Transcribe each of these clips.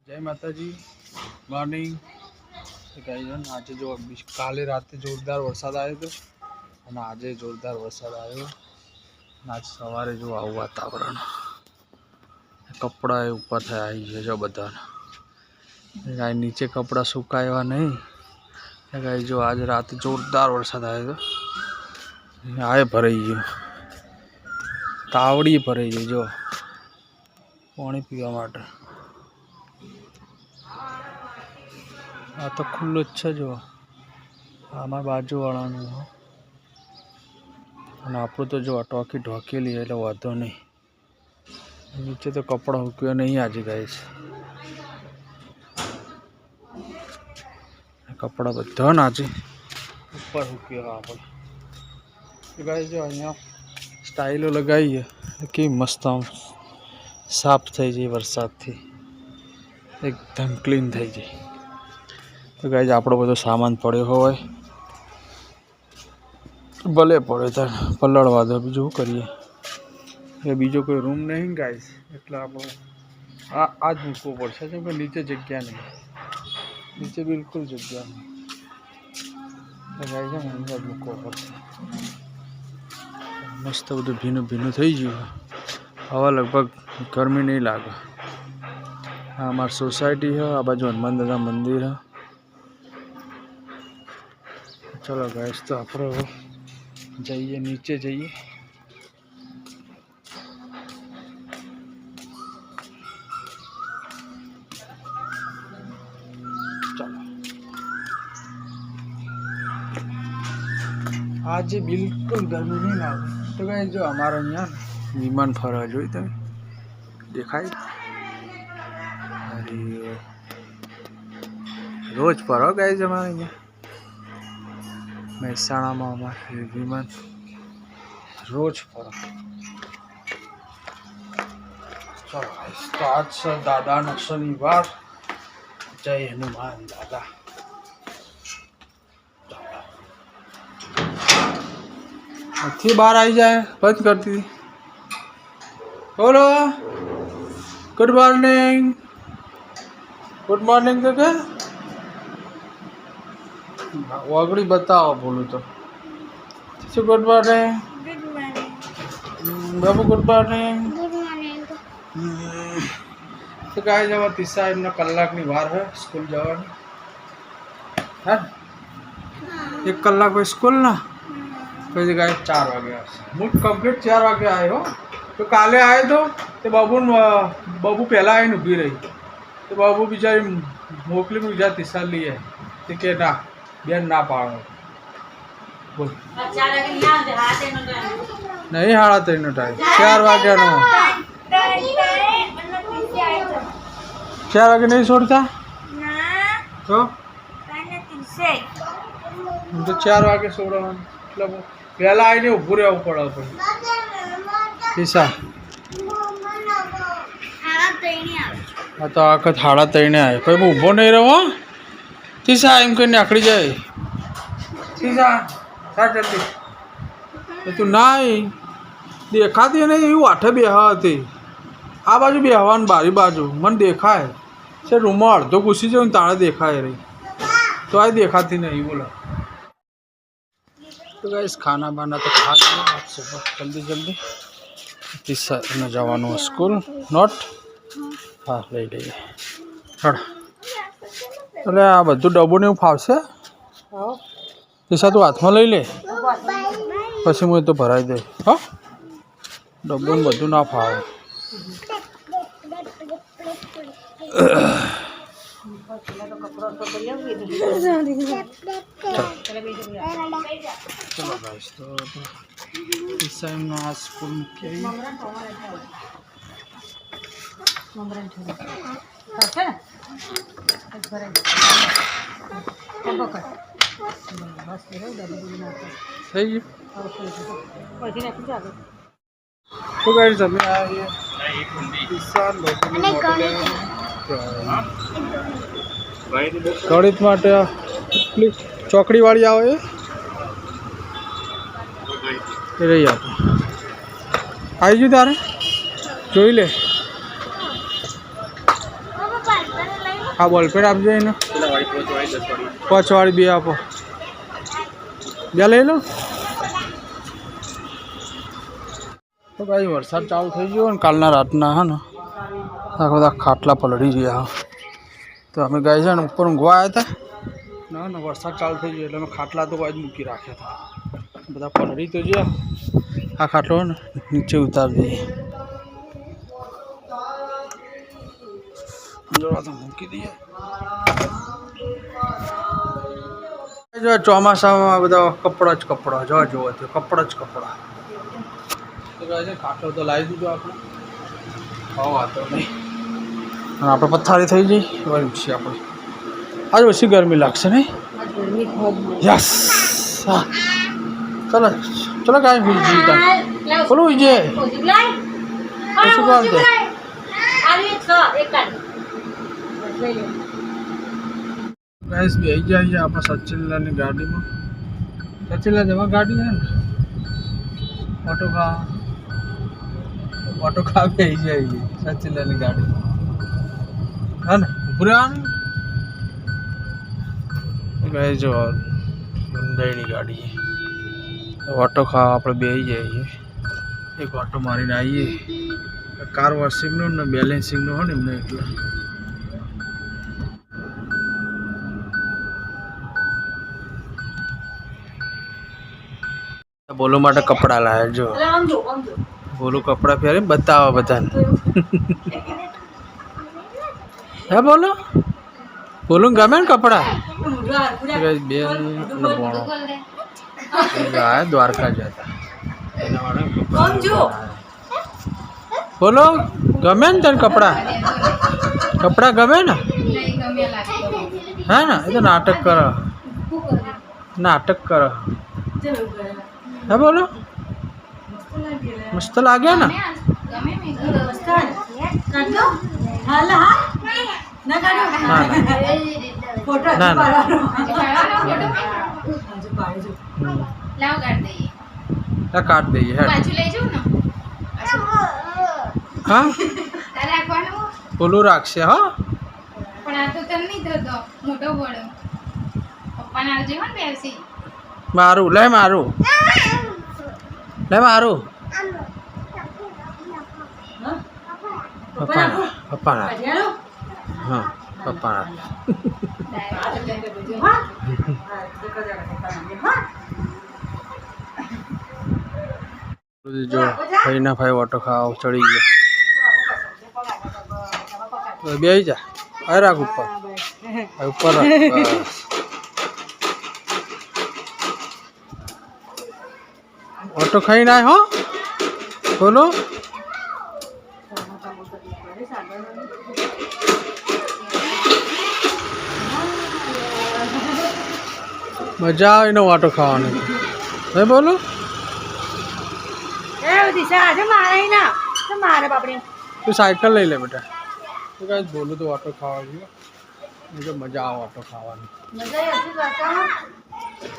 जय माता जी मॉर्निंग आज जो काले रात जोरदार वरसाद आयो तो आज जोरदार वरसाद आयो। आज सवारे जो आવું वातावरण कपड़ा ऊपर थे आई है जो बधा गाय नीचे कपड़ा सुकाया नहीं गाय जो आज रात जोरदार वरसाद आयो तो आए भराई गयो तावड़ी भराई गई जो पानी पीवा माटे आ तो खुल्लो ज छे जो आमार बाजूवाळानुं અને આપણું તો જો ટોકી ઢોકેલી એટલે વાંધો નહીં નીચે તો કપડાં સૂક્યા નહીં આજે ગાઈસ કપડાં બધા ને આજે ઉપર સૂક્યા આપણે ગાઈસ જો અહીંયા સ્ટાઇલો લગાવીએ કેવી મસ્ત આમ સાફ થઈ જાય વરસાદથી એકદમ ક્લીન થઈ જાય। तो गाइज आपणो बधो सामान पड़्यो होय भले पड़े तो पलड़वा दो बीजू करिए ए बीजो कोई रूम नहीं गाइज एटले आपणे आज मूकवो पड़शे केम के नीचे जग्या नहीं नीचे बिल्कुल जग्या नहीं तो गाइज अहींया मूकवो पड़शे। मस्त बधुं भीनु भीनु थई गयुं हवा लगभग गर्मी नहीं लागे। आ अमारी सोसायटी है आ बाजू हनुमान दादा मंदिर है। चलो गाइस तो आप जाइए नीचे जाइए चलो आज बिल्कुल गर्मी नहीं लागे। तो गाइस जो हमारे यहाँ विमान फरवा जो देखाय अरे रोज फरो गाइस हमारे यहाँ મહેસાણા में अमारे विमान रोज फर। चलो तो आज से दादा न शनिवार जय हनुमान दादा। अच्छी बार आई जाए बंद करती थी बोलो गुड मॉर्निंग तो क्या वागड़ी बताओ बोलू तो गुड मॉर्निंग बाबू गुड मॉर्निंग तो गाय जब तीसरा एमना कलाकनी वार है स्कूल जवानी है 1 कलाक में स्कूल ना फिर गाय 4 वागे मुझ कम्प्लीट 4 वागे आए हो। तो काले आए तो बाबू पहला आई उभी रही तो बाबू बेचारी मोकली में बीजा तीसरा लिए तो के ना बेन ना पाड़ो बोल नहीं हाड़ा 3 टाइम 4 वाग्या नो 4 वागे नहीं छोड़ता तो 4 वागे छोड़ो मतलब पहला आई नहीं उभू रहवू पड़े पीसा हाँ तो आखत 3:30 आए कोई मैं उभो नहीं रहो तीसा एम कहीं आखड़ी जाए तीसा जल्दी तो तू ना देखाती नहीं यू आठे बेहा थी आ बाजू बेहवा बारी बाजू मन देखाए से रूम में अर्धो घुसी जाए ताड़े देखाए रही तो आई देखाती नहीं बोला। तो गाइस खाना बाना तो खा लिया आप सुबह जल्दी जल्दी तीसा ने जवानू स्कूल नोट हाँ लई लीए चढ़ એટલે આ બધું ડબ્બો ને એવું ફાવશે પૈસા તું હાથમાં લઈ લે પછી હું તો ભરાઈ દે હા ડબ્બો ને બધું ના ફાવે। ચલો ગાઈસ તો પૈસા એમનો આ સ્કૂલ મૂકી तो गाइस अभी आए गणित माटे चौकड़ी वाली आवे रही आप आई गई तारे જોઈ લે આ બોલપેન આપજો એને 5 વાળી 2 આપો બે લઈ લો તો ભાઈ વરસાદ ચાલુ થઈ ગયો ને કાલના રાતના હે ને આ બધા ખાટલા પલળી ગયા તો અમે ગાય છે ને ઉપર ઊંઘવા આવ્યા હતા ના ના વરસાદ ચાલુ થઈ ગયો એટલે અમે ખાટલા તો જ મૂકી રાખ્યા હતા બધા પલળી તો ગયા આ ખાટલો ને નીચે ઉતારી દઈએ તો મૂકી દઈએ જો ચોમાસામાં બધા કપડા જ કપડા જો જોવો તો કપડા જ કપડા ખાટલો તો લાવી દીધો આપણે વાતો નહીં અને આપણે પથારી થઈ જઈ એવા છે આપણે આજે ઓછી ગરમી લાગશે નહીં યસ હા ચલો ચલો કાંઈ ભૂલ જીતા બોલું વિજય શું કામ છે ગાઈસ બે જાય આપણે સચિનલાની ગાડીમાં સચિનલા જવા ગાડી છે ને ઓટો ખા બે જાય સચિનલાની ગાડી હા ને પુરાણ ગાઈસ જો હુન્ડાઈની ગાડી ઓટો ખાવા આપણે બે જઈએ એક ઓટો મારીને આવીએ કાર વોશિંગનું ને બેલેન્સિંગનું હોય ને એમને એટલે બોલો માટે કપડા લાયા જો બોલું કપડા પહેરે બતાવો બધાને હે બોલો બોલું ગમે ને કપડા બેન બોણો લાયા દ્વારકા જતા બોલો ગમે ને તને કપડા કપડા ગમે ને હા ને એ તો નાટક કરો હે બોલો મસ્ત લાગ્યા ને ના ના કાઢ દઈએ હા બોલું રાખશે હા મારું લે મારું પપ્પા હા પપ્પા જો ભાઈના ભાઈ ઓટો ખાવા ચડી ગયો બે જા આ રાખ ઉપર ઉપર ઓટો ખાઈ ના હો બોલો મજા આવે ને ઓટો ખાવાની હે બોલો તું સાયકલ લઈ લે બેટા તું કાંઈ બોલું તો ઓટો ખાવા જોઈએ મજા આવે ઓટો ખાવાની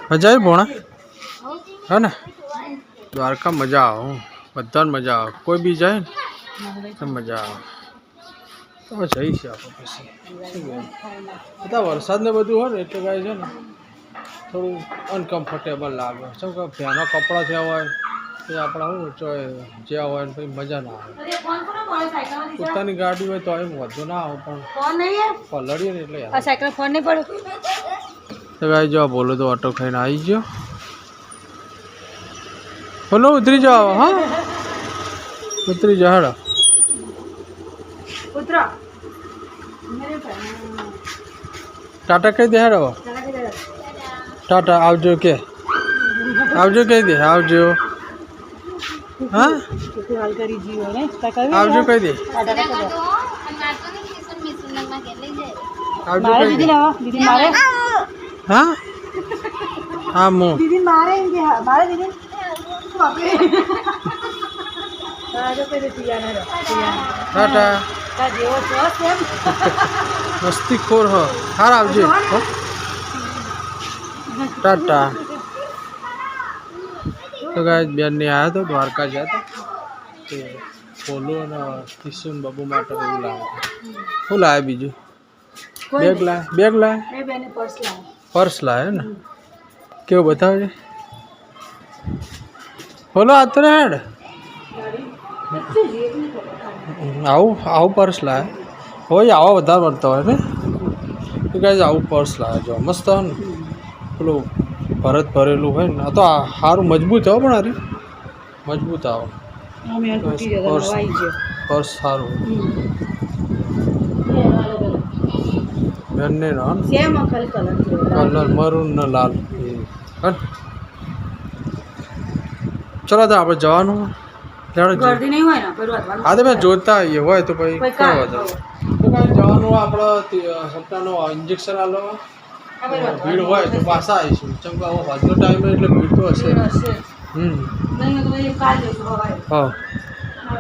મજા આવી ભોણા હે ને દ્વારકા મજા આવે બધાને મજા આવે કોઈ બી જાય ને તો મજા આવે તો જઈશ આપણે પછી બધા વરસાદ ને બધું હોય ને એટલે કાંઈ છે ને થોડું અનકમ્ફર્ટેબલ લાગે શું કે ફેનો કપડાં થયા હોય એ આપણા શું જ્યાં હોય ને પછી મજા ના આવે પોતાની ગાડી હોય તો એમ વધુ ના આવે પણ પલળીએ ને એટલે તો કાંઈ જો બોલો તો ઓટો ખાઈને આવી ગયો બોલો ઉતરી જાઓ હા ઉતરી જાઓ હેડો ટાટા કહી દે હેડો ટાટા આવજો કે આવજો કહી દે આવજો હા આવજો કહી દે આવજો કહી દે હા હા મો ટાટા મસ્તી ખોર હો હાર આવજો ટાટા તો ગાય બેન ને આવ્યા તો દ્વારકા જતા તે પોલો અને કિશુન બાબુ માટે એવું લાવે શું લાવે બીજું બેગ લાય પર્સ લાય ને કેવું બતાવજે બોલો આ તો હેડ આવું પર્સ લાય હોય આવા વધારે મળતા હોય ને તો કાંઈ આવું પર્સ લાવે જો મસ્ત હોય ને પેલું ભરત ભરેલું હોય ને આ તો સારું મજબૂત આવે પણ અરે મજબૂત આવે પર્સ સારું બંને કલર મરૂન ને લાલ ચલો તો આપણે જવાનું હા તો મેં જોતા આવીએ હોય તો પછી જવાનું આપણે સપ્તાહનો ઇન્જેક્શન આલો ભીડ હોય તો પાછા આવીશું ચમ કે આજનો ટાઈમ એટલે ભીડ તો હશે હા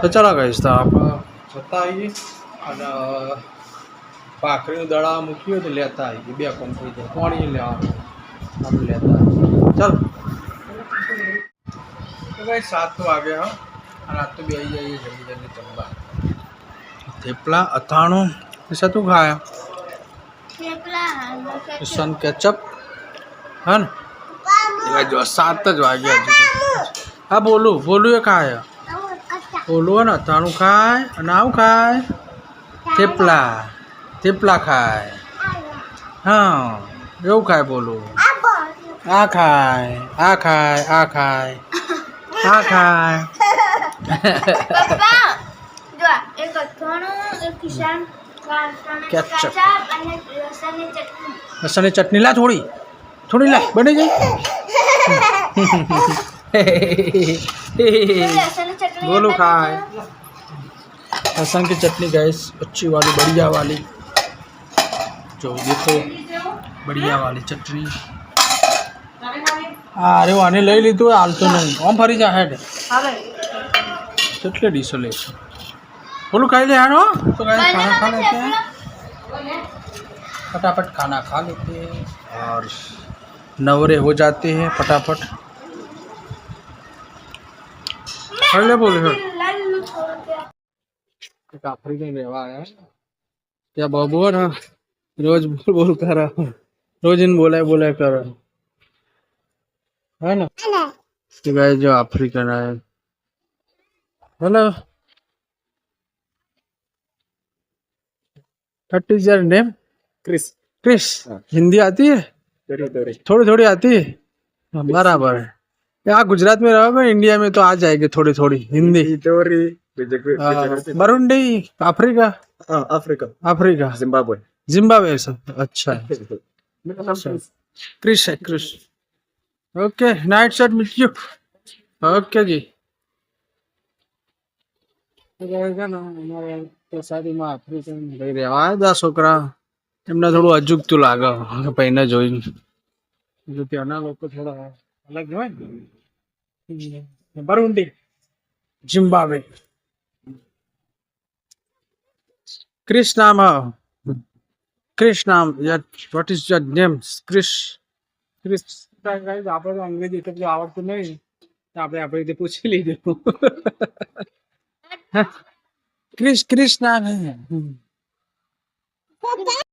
તો ચાલો કહીશ તો આપણે જતા આવીએ અને ભાખરીનું દડા મૂક્યું તો લેતા આવીએ 2 કોમ થઈ જાય પાણી લેવાનું આપણે લેતા આવીએ ચાલો તો ભાઈ 7 વાગે હા અને આજ તો બેસી જઈએ જલ્દી જમવા થેપલા અથાણું પૈસા તું ખાયા સન કેચઅપ હા ને જો 7 જ વાગ્યા હજુ હા બોલું એ ખાય બોલું ને અથાણું ખાય અને આવું ખાય થેપલા ખાય હા એવું ખાય બોલું આ ખાય લસણની ચટણી લા થોડી લા બની જાય बोलो खाए लहसुन की चटनी गैस अच्छी वाली बढ़िया वाली जो देखो बढ़िया वाली चटनी अरे आने लई लीधું હાલ તો નહીં ઓમ ફરી જા હેડ કેટલે ડીશો લે બોલું ખાઈ ले हानो तो गाइस खाना खा लेते हैं फटाफट खाना खा लेते हैं और नवरे हो जाते हैं फटाफट ले बोले आफ्रिकन रहवा आया क्या बाबू है ना रोज बोल कर रोज इन बोला कर है ना तो गाइस जो अफ्रीकन है hello what is your name Chris Hindi आती है थोड़ी आती है बराबर है यहाँ गुजरात में रहोगे इंडिया में तो आ जाएगी थोड़ी हिंदी बरुंडी अफ्रीका जिम्बाब्वे सब अच्छा है क्रिस ओके नाइट शॉट मिट यू ओके जी સોસાયટીમાં આફ્રિકન ભાઈ રહેવા આવ્યા છોકરા એમને થોડું અજુગતું લાગે પૈને જોઈને ત્યાંના લોકો થોડા अलग जो है बरुंडी जिम्बाब्वे क्रिस नाम what is your name Chris આપણે તો અંગ્રેજી એટલું આવડતું નહીં આપણે આપણે રીતે પૂછી લીધું ક્રિસ નામ હે